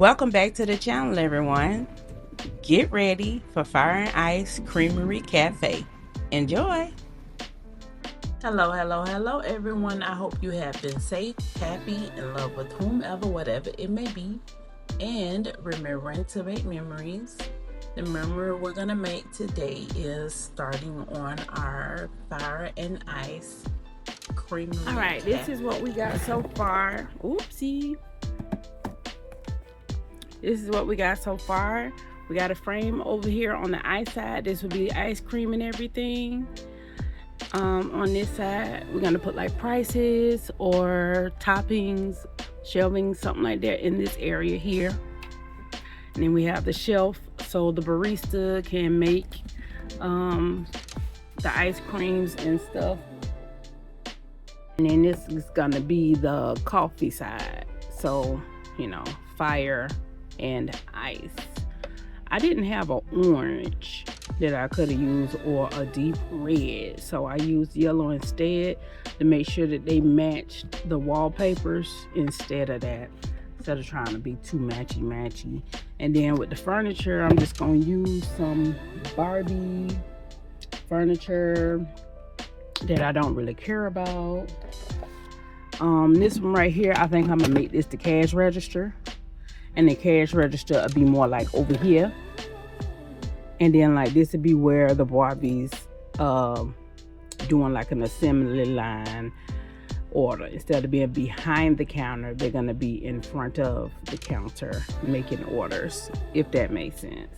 Welcome back to the channel, everyone. Get ready for Fire and Ice Creamery Cafe. Enjoy. Hello, everyone. I hope you have been safe, happy, in love with whomever, whatever it may be, and remembering to make memories. The memory we're gonna make today is starting on our Fire and Ice Creamery. All right, this is what we got so far. Oopsie. This is what we got so far. We got a frame over here on the ice side. This will be ice cream and everything. On this side, we're gonna put like prices or toppings, shelving, something like that in this area here. And then we have the shelf so the barista can make the ice creams and stuff. And then this is gonna be the coffee side. So, you know, fire and ice. I didn't have an orange that I could have used or a deep red, so I used yellow instead to make sure that they matched the wallpapers instead of trying to be too matchy. And then with the furniture, I'm just gonna use some Barbie furniture that I don't really care about. This one right here, I think I'm gonna make this the cash register, and the cash register will be more like over here, and then like this would be where the Barbies doing like an assembly line order. Instead of being behind the counter, they're gonna be in front of the counter making orders, if that makes sense.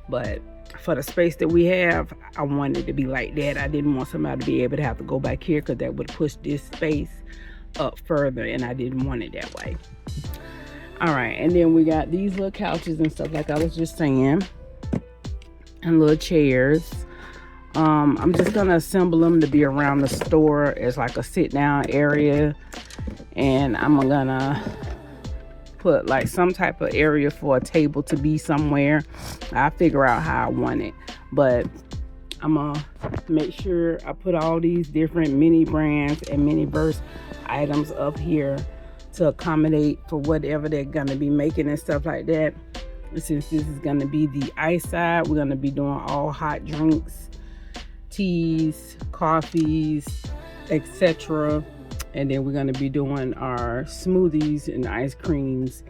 But for the space that we have, I wanted it to be like that. I didn't want somebody to be able to have to go back here, because that would push this space up further, and I didn't want it that way. All right, and then we got these little couches and stuff, like I was just saying, and little chairs. I'm just gonna assemble them to be around the store as like a sit down area, and I'm gonna put like some type of area for a table to be somewhere. I'll figure out how I want it, but I'm gonna make sure I put all these different mini brands and mini verse items up here to accommodate for whatever they're gonna be making and stuff like that. Since this is gonna be the ice side, we're gonna be doing all hot drinks, teas, coffees, etc. And then we're gonna be doing our smoothies and ice creams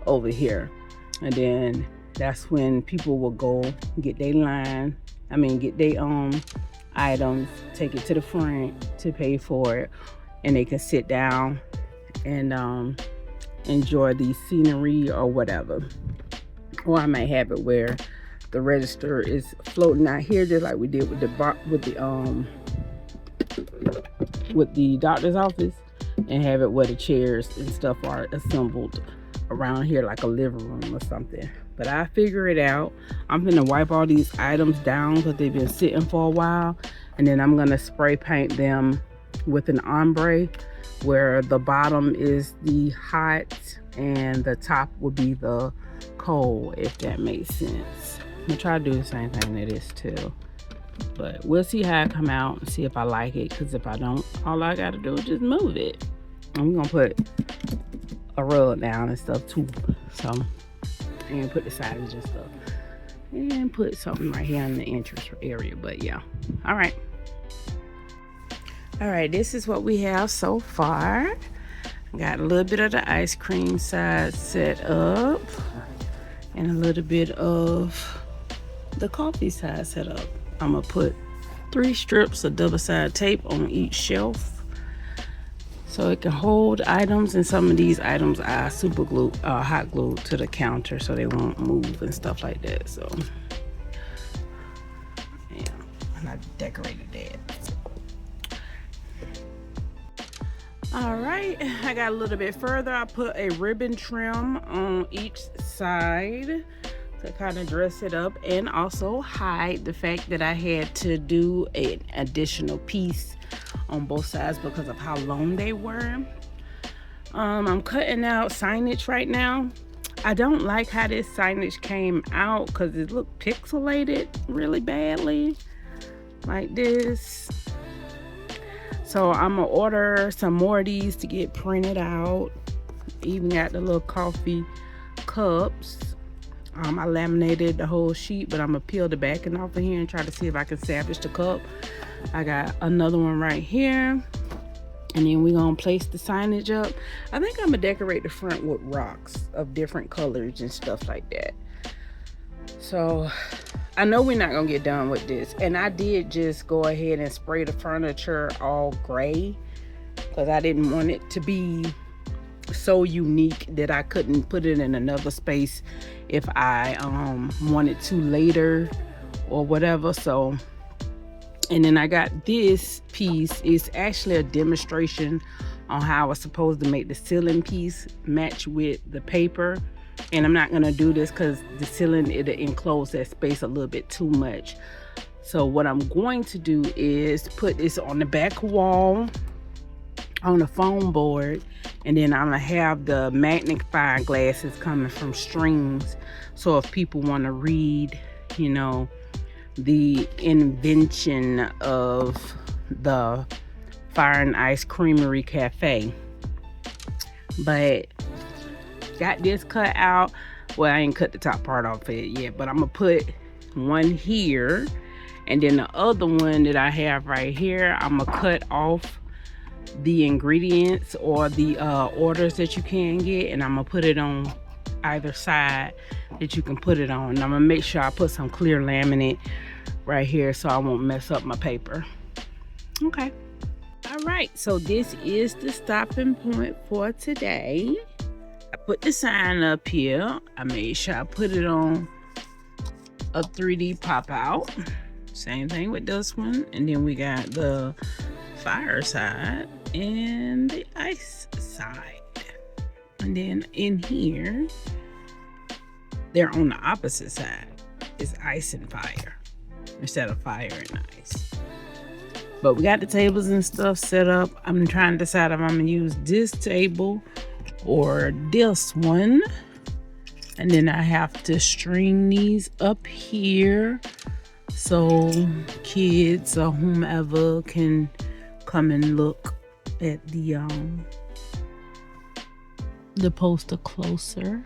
over here. And then that's when people will go get their get their items, take it to the front to pay for it, and they can sit down and enjoy the scenery or whatever. Or I might have it where the register is floating out here, just like we did with the doctor's office, and have it where the chairs and stuff are assembled around here like a living room or something. But I figure it out. I'm gonna wipe all these items down because they've been sitting for a while, and then I'm gonna spray paint them with an ombre, where the bottom is the hot and the top will be the cold, if that makes sense. I'm gonna try to do the same thing to this too, but we'll see how it come out and see if I like it, because if I don't, all I gotta do is just move it. I'm gonna put a rug down and stuff too, so, and put the sides and stuff, and put something right here in the entrance area. But yeah, all right, this is what we have so far. Got a little bit of the ice cream side set up, and a little bit of the coffee side set up. I'm gonna put 3 strips of double-sided tape on each shelf so it can hold items, and some of these items are super glue, hot glued to the counter so they won't move and stuff like that. So yeah, and I decorated that. All right, I got a little bit further. I put a ribbon trim on each side to kind of dress it up and also hide the fact that I had to do an additional piece on both sides because of how long they were. I'm cutting out signage right now. I don't like how this signage came out because it looked pixelated really badly like this. So I'm gonna order some more of these to get printed out. Even got the little coffee cups. I laminated the whole sheet, but I'm gonna peel the backing off of here and try to see if I can salvage the cup. I got another one right here. And then we're gonna place the signage up. I think I'm gonna decorate the front with rocks of different colors and stuff like that. So I know we're not gonna get done with this. And I did just go ahead and spray the furniture all gray because I didn't want it to be so unique that I couldn't put it in another space if I wanted to later or whatever. So, and then I got this piece. It's actually a demonstration on how I was supposed to make the ceiling piece match with the paper. And I'm not gonna do this because the ceiling, it'll enclose that space a little bit too much. So what I'm going to do is put this on the back wall on a foam board, and then I'm gonna have the magnifying glasses coming from strings. So if people want to read, you know, the invention of the Fire and Ice Creamery Cafe. But got this cut out. Well, I ain't cut the top part off it yet, but I'm gonna put one here, and then the other one that I have right here, I'm gonna cut off the ingredients or the orders that you can get, and I'm gonna put it on either side that you can put it on. And I'm gonna make sure I put some clear laminate right here so I won't mess up my paper. Okay. All right, so this is the stopping point for today. I put the sign up here. I made sure I put it on a 3D pop out. Same thing with this one. And then we got the fire side and the ice side. And then in here, they're on the opposite side. It's ice and fire instead of fire and ice. But we got the tables and stuff set up. I'm trying to decide if I'm gonna use this table or this one. And then I have to string these up here so kids or whomever can come and look at the poster closer.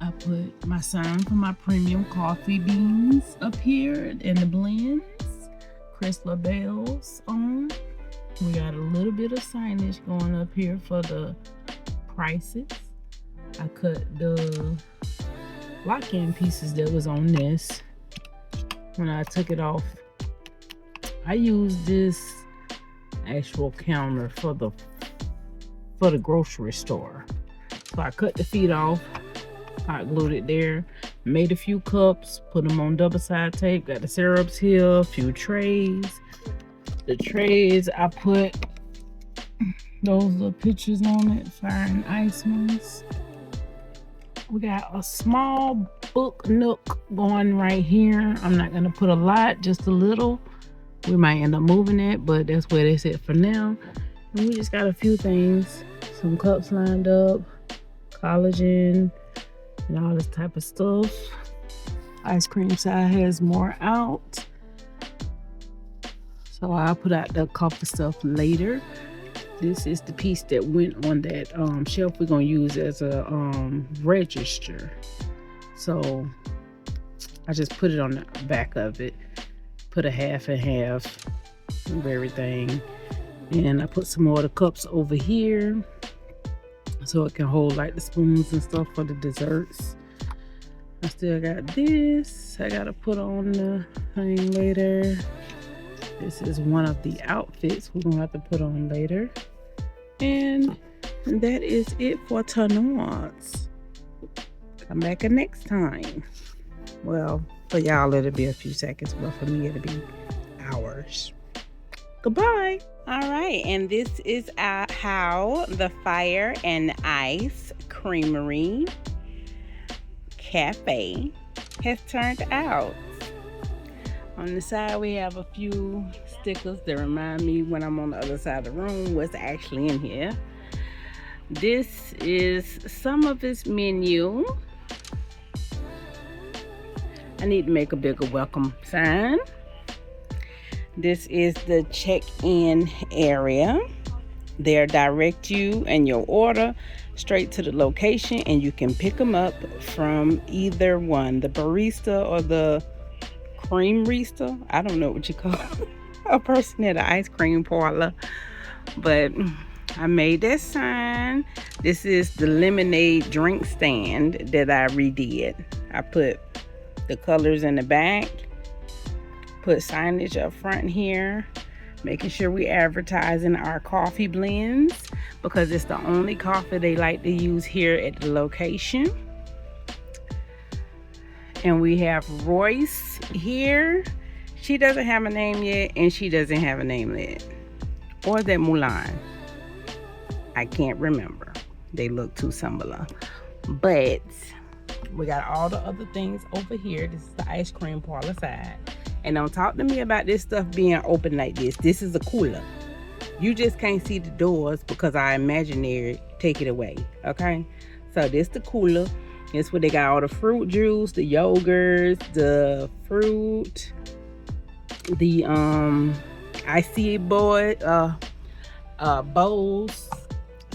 I put my sign for my premium coffee beans up here and the blends, Krislabells on. We got a little bit of signage going up here for the prices. I cut the lock-in pieces that was on this. When I took it off, I used this actual counter for the grocery store. So I cut the feet off, I glued it there, made a few cups, put them on double side tape, got the syrups here, a few trays. The trays, I put those little pictures on it, fire and ice ones. We got a small book nook going right here. I'm not gonna put a lot, just a little. We might end up moving it, but that's where it's at for now. And we just got a few things, some cups lined up, collagen, and all this type of stuff. Ice cream side has more out. So I'll put out the coffee stuff later. This is the piece that went on that shelf we're gonna use as a register. So I just put it on the back of it. Put a half and half of everything. And I put some more of the cups over here so it can hold like the spoons and stuff for the desserts. I still got this I gotta put on the thing later. This is one of the outfits we're gonna have to put on later. And that is it for tonight. Come back next time. Well, for y'all it'll be a few seconds, but for me it'll be hours. Goodbye. All right, and this is how the Fire and Ice Creamery Cafe has turned out. On the side we have a few stickers that remind me when I'm on the other side of the room what's actually in here. This is some of its menu. I need to make a bigger welcome sign. This is the check-in area. They'll direct you and your order straight to the location, and you can pick them up from either one, the barista or the creamerista. I don't know what you call a person at an ice cream parlor, but I made that sign. This is the lemonade drink stand that I redid. I put the colors in the back, put signage up front here, making sure we advertising our coffee blends because it's the only coffee they like to use here at the location. And we have Royce here. She doesn't have a name yet, and she doesn't have a namelet. Or that Mulan. I can't remember. They look too similar. But we got all the other things over here. This is the ice cream parlor side. And don't talk to me about this stuff being open like this. This is a cooler. You just can't see the doors because our imaginary take it away. Okay? So this the cooler. It's where they got all the fruit juice, the yogurts, the fruit, the icy bowls,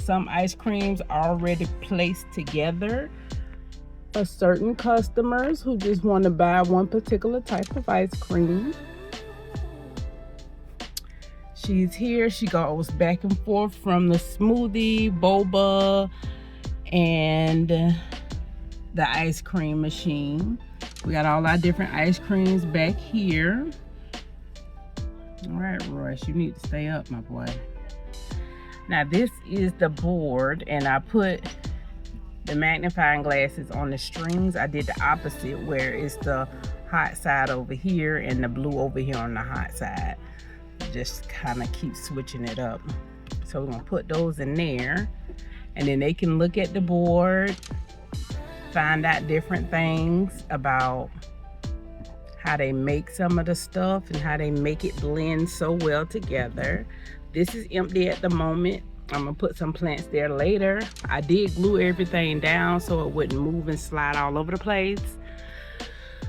some ice creams already placed together for certain customers who just want to buy one particular type of ice cream. She's here. She goes back and forth from the smoothie, boba, and the ice cream machine. We got all our different ice creams back here. All right, Royce, you need to stay up, my boy. Now this is the board, and I put the magnifying glasses on the strings. I did the opposite, where it's the hot side over here and the blue over here on the hot side. Just kind of keep switching it up. So we're gonna put those in there, and then they can look at the board, find out different things about how they make some of the stuff and how they make it blend so well together. This is empty at the moment. I'm gonna put some plants there later. I did glue everything down so it wouldn't move and slide all over the place.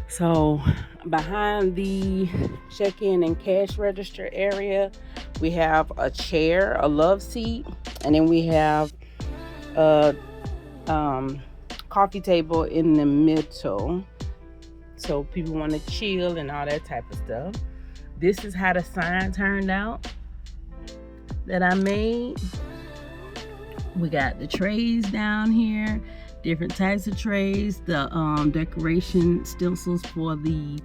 So behind the check-in and cash register area, we have a chair, a love seat, and then we have a coffee table in the middle, so people want to chill and all that type of stuff. This is how the sign turned out that I made. We got the trays down here, different types of trays, the decoration stencils for the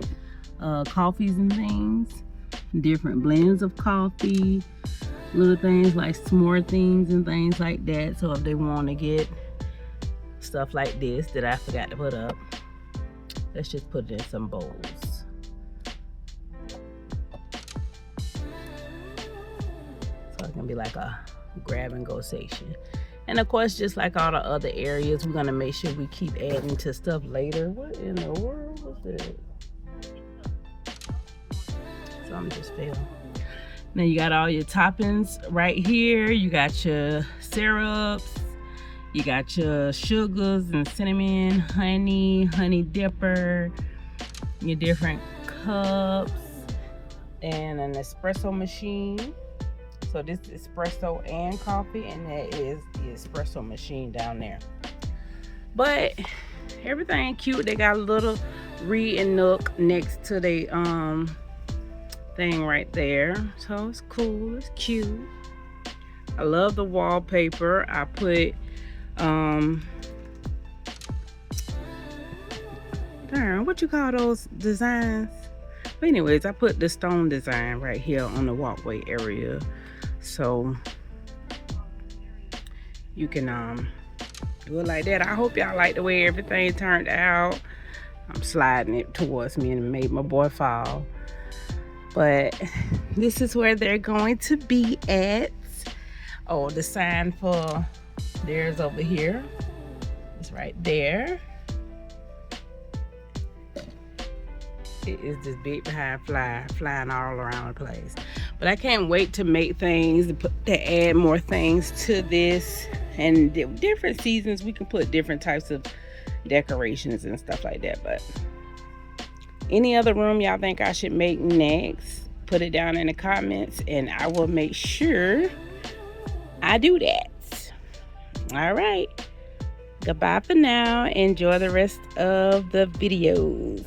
coffees and things, different blends of coffee, little things like s'more things and things like that. So if they want to get stuff like this that I forgot to put up, let's just put it in some bowls. So it can be like a grab and go section. And of course, just like all the other areas, we're gonna make sure we keep adding to stuff later. What in the world was that? Something just fell. Now you got all your toppings right here. You got your syrups, you got your sugars and cinnamon, honey dipper, your different cups, and an espresso machine. So this is espresso and coffee, and that is the espresso machine down there. But everything cute. They got a little read and nook next to the thing right there. So it's cool, it's cute. I love the wallpaper. I put darn, what you call those designs? But anyways, I put the stone design right here on the walkway area, so you can do it like that. I hope y'all like the way everything turned out. I'm sliding it towards me and made my boy fall. But this is where they're going to be at. Oh, the sign for theirs over here. It's right there. It is this big behind flying all around the place. But I can't wait to make things, to add more things to this. And different seasons, we can put different types of decorations and stuff like that. But any other room y'all think I should make next, put it down in the comments and I will make sure I do that. All right. Goodbye for now. Enjoy the rest of the videos.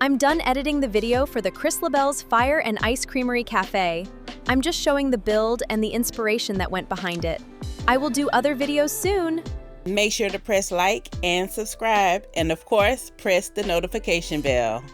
I'm done editing the video for the Krislabell's Fire and Ice Creamery Cafe. I'm just showing the build and the inspiration that went behind it. I will do other videos soon. Make sure to press like and subscribe, and of course, press the notification bell.